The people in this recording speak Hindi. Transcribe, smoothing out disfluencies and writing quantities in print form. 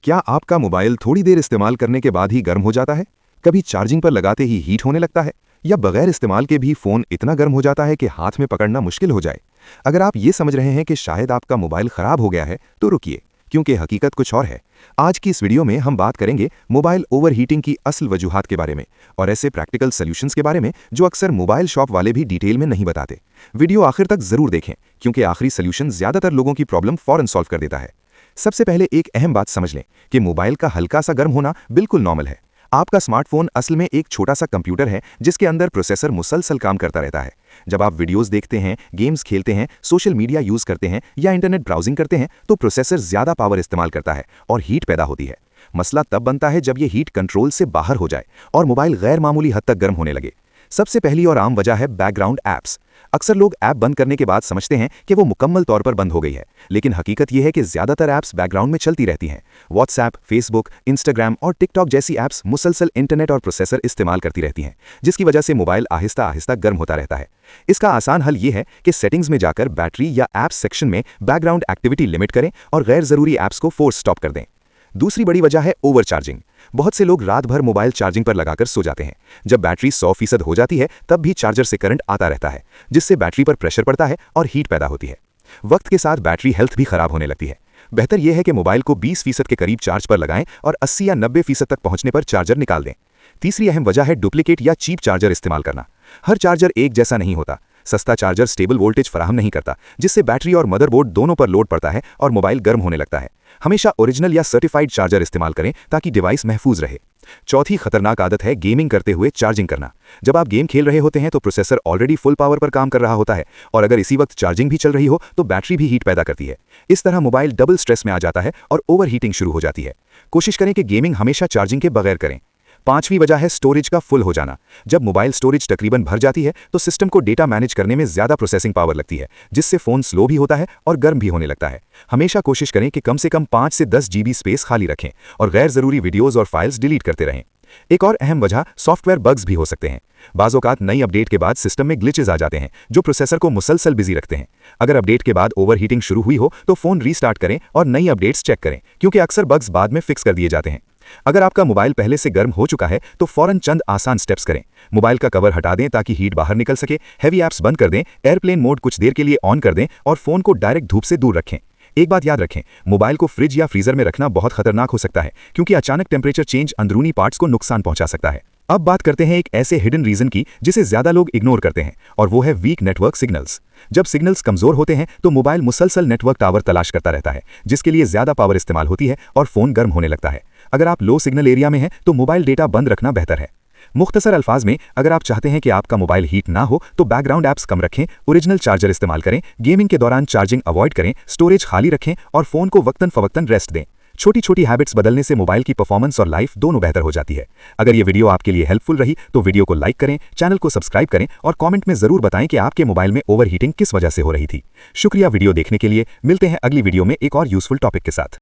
क्या आपका मोबाइल थोड़ी देर इस्तेमाल करने के बाद ही गर्म हो जाता है? कभी चार्जिंग पर लगाते ही हीट होने लगता है? या बगैर इस्तेमाल के भी फ़ोन इतना गर्म हो जाता है कि हाथ में पकड़ना मुश्किल हो जाए? अगर आप ये समझ रहे हैं कि शायद आपका मोबाइल ख़राब हो गया है, तो रुकिए, क्योंकि हकीकत कुछ और है। आज की इस वीडियो में हम बात करेंगे मोबाइल ओवरहीटिंग की असल वजूहात के बारे में और ऐसे प्रैक्टिकल सॉल्यूशंस के बारे में जो अक्सर मोबाइल शॉप वाले भी डिटेल में नहीं बताते। वीडियो आखिर तक ज़रूर देखें, क्योंकि आखिरी सॉल्यूशन ज़्यादातर लोगों की प्रॉब्लम फ़ौरन सॉल्व कर देता है। सबसे पहले एक अहम बात समझ लें कि मोबाइल का हल्का सा गर्म होना बिल्कुल नॉर्मल है। आपका स्मार्टफोन असल में एक छोटा सा कंप्यूटर है जिसके अंदर प्रोसेसर मुसलसल काम करता रहता है। जब आप वीडियोस देखते हैं, गेम्स खेलते हैं, सोशल मीडिया यूज करते हैं या इंटरनेट ब्राउजिंग करते हैं तो प्रोसेसर ज्यादा पावर इस्तेमाल करता है और हीट पैदा होती है। मसला तब बनता है जब यह हीट कंट्रोल से बाहर हो जाए और मोबाइल गैर मामूली हद तक गर्म होने लगे। सबसे पहली और आम वजह है बैकग्राउंड ऐप्स। अक्सर लोग ऐप बंद करने के बाद समझते हैं कि वो मुकम्मल तौर पर बंद हो गई है, लेकिन हकीकत यह है कि ज़्यादातर ऐप्स बैकग्राउंड में चलती रहती हैं। व्हाट्सएप, फेसबुक, इंस्टाग्राम और टिकटॉक जैसी ऐप्स मुसलसल इंटरनेट और प्रोसेसर इस्तेमाल करती रहती हैं, जिसकी वजह से मोबाइल आहिस्ता आहिस्ता गर्म होता रहता है। इसका आसान हल ये है कि सेटिंग्स में जाकर बैटरी या ऐप्स सेक्शन में बैकग्राउंड एक्टिविटी लिमिट करें और गैर ज़रूरी ऐप्स को फोर्स स्टॉप कर दें। दूसरी बड़ी वजह है ओवर चार्जिंग। बहुत से लोग रात भर मोबाइल चार्जिंग पर लगाकर सो जाते हैं। जब बैटरी 100% हो जाती है तब भी चार्जर से करंट आता रहता है, जिससे बैटरी पर प्रेशर पड़ता है और हीट पैदा होती है। वक्त के साथ बैटरी हेल्थ भी खराब होने लगती है। बेहतर यह है कि मोबाइल को 20% के करीब चार्ज पर लगाएं और 80 या 90% तक पहुंचने पर चार्जर निकाल दें। तीसरी अहम वजह है डुप्लीकेट या चीप चार्जर इस्तेमाल करना। हर चार्जर एक जैसा नहीं होता। सस्ता चार्जर स्टेबल वोल्टेज फराहम नहीं करता, जिससे बैटरी और मदरबोर्ड दोनों पर लोड पड़ता है और मोबाइल गर्म होने लगता है। हमेशा ओरिजिनल या सर्टिफाइड चार्जर इस्तेमाल करें ताकि डिवाइस महफूज रहे। चौथी खतरनाक आदत है गेमिंग करते हुए चार्जिंग करना। जब आप गेम खेल रहे होते हैं तो प्रोसेसर ऑलरेडी फुल पावर पर काम कर रहा होता है और अगर इसी वक्त चार्जिंग भी चल रही हो तो बैटरी भी हीट पैदा करती है। इस तरह मोबाइल डबल स्ट्रेस में आ जाता है और ओवरहीटिंग शुरू हो जाती है। कोशिश करें कि गेमिंग हमेशा चार्जिंग के बगैर करें। पांचवी वजह है स्टोरेज का फुल हो जाना। जब मोबाइल स्टोरेज तकरीबन भर जाती है तो सिस्टम को डेटा मैनेज करने में ज्यादा प्रोसेसिंग पावर लगती है, जिससे फोन स्लो भी होता है और गर्म भी होने लगता है। हमेशा कोशिश करें कि कम से कम 5 से 10 GB स्पेस खाली रखें और गैर जरूरी वीडियोज और फाइल्स डिलीट करते रहें। एक और अहम वजह सॉफ्टवेयर बग्स भी हो सकते हैं। बाज़ औक़ात नई अपडेट के बाद सिस्टम में ग्लिचेज आ जाते हैं जो प्रोसेसर को मुसलसल बिजी रखते हैं। अगर अपडेट के बाद ओवरहीटिंग शुरू हुई हो तो फ़ोन रीस्टार्ट करें और नई अपडेट्स चेक करें, क्योंकि अक्सर बग्स बाद में फिक्स कर दिए जाते हैं। अगर आपका मोबाइल पहले से गर्म हो चुका है तो फौरन चंद आसान स्टेप्स करें। मोबाइल का कवर हटा दें ताकि हीट बाहर निकल सके, हैवी ऐप्स बंद कर दें, एयरप्लेन मोड कुछ देर के लिए ऑन कर दें और फ़ोन को डायरेक्ट धूप से दूर रखें। एक बात याद रखें, मोबाइल को फ्रिज या फ्रीजर में रखना बहुत खतरनाक हो सकता है, क्योंकि अचानक टेम्परेचर चेंज अंदरूनी पार्ट्स को नुकसान पहुंचा सकता है। अब बात करते हैं एक ऐसे हिडन रीजन की जिसे ज्यादा लोग इग्नोर करते हैं, और वो है वीक नेटवर्क सिग्नल्स। जब सिग्नल्स कमजोर होते हैं तो मोबाइल मुसलसल नेटवर्क टावर तलाश करता रहता है, जिसके लिए ज्यादा पावर इस्तेमाल होती है और फोन गर्म होने लगता है। अगर आप लो सिग्नल एरिया में हैं तो मोबाइल डेटा बंद रखना बेहतर है। मुख्तसर अल्फाज में, अगर आप चाहते हैं कि आपका मोबाइल हीट ना हो तो बैकग्राउंड ऐप्स कम रखें, ओरिजिनल चार्जर इस्तेमाल करें, गेमिंग के दौरान चार्जिंग अवॉइड करें, स्टोरेज खाली रखें और फोन को वक्तन फवक्तन रेस्ट दें। छोटी छोटी हैबिट्स बदलने से मोबाइल की परफॉर्मेंस और लाइफ दोनों बेहतर हो जाती है। अगर ये वीडियो आपके लिए हेल्पफुल रही तो वीडियो को लाइक करें, चैनल को सब्सक्राइब करें और कमेंट में जरूर बताएं कि आपके मोबाइल में ओवरहीटिंग किस वजह से हो रही थी। शुक्रिया वीडियो देखने के लिए। मिलते हैं अगली वीडियो में एक और यूजफुल टॉपिक के साथ।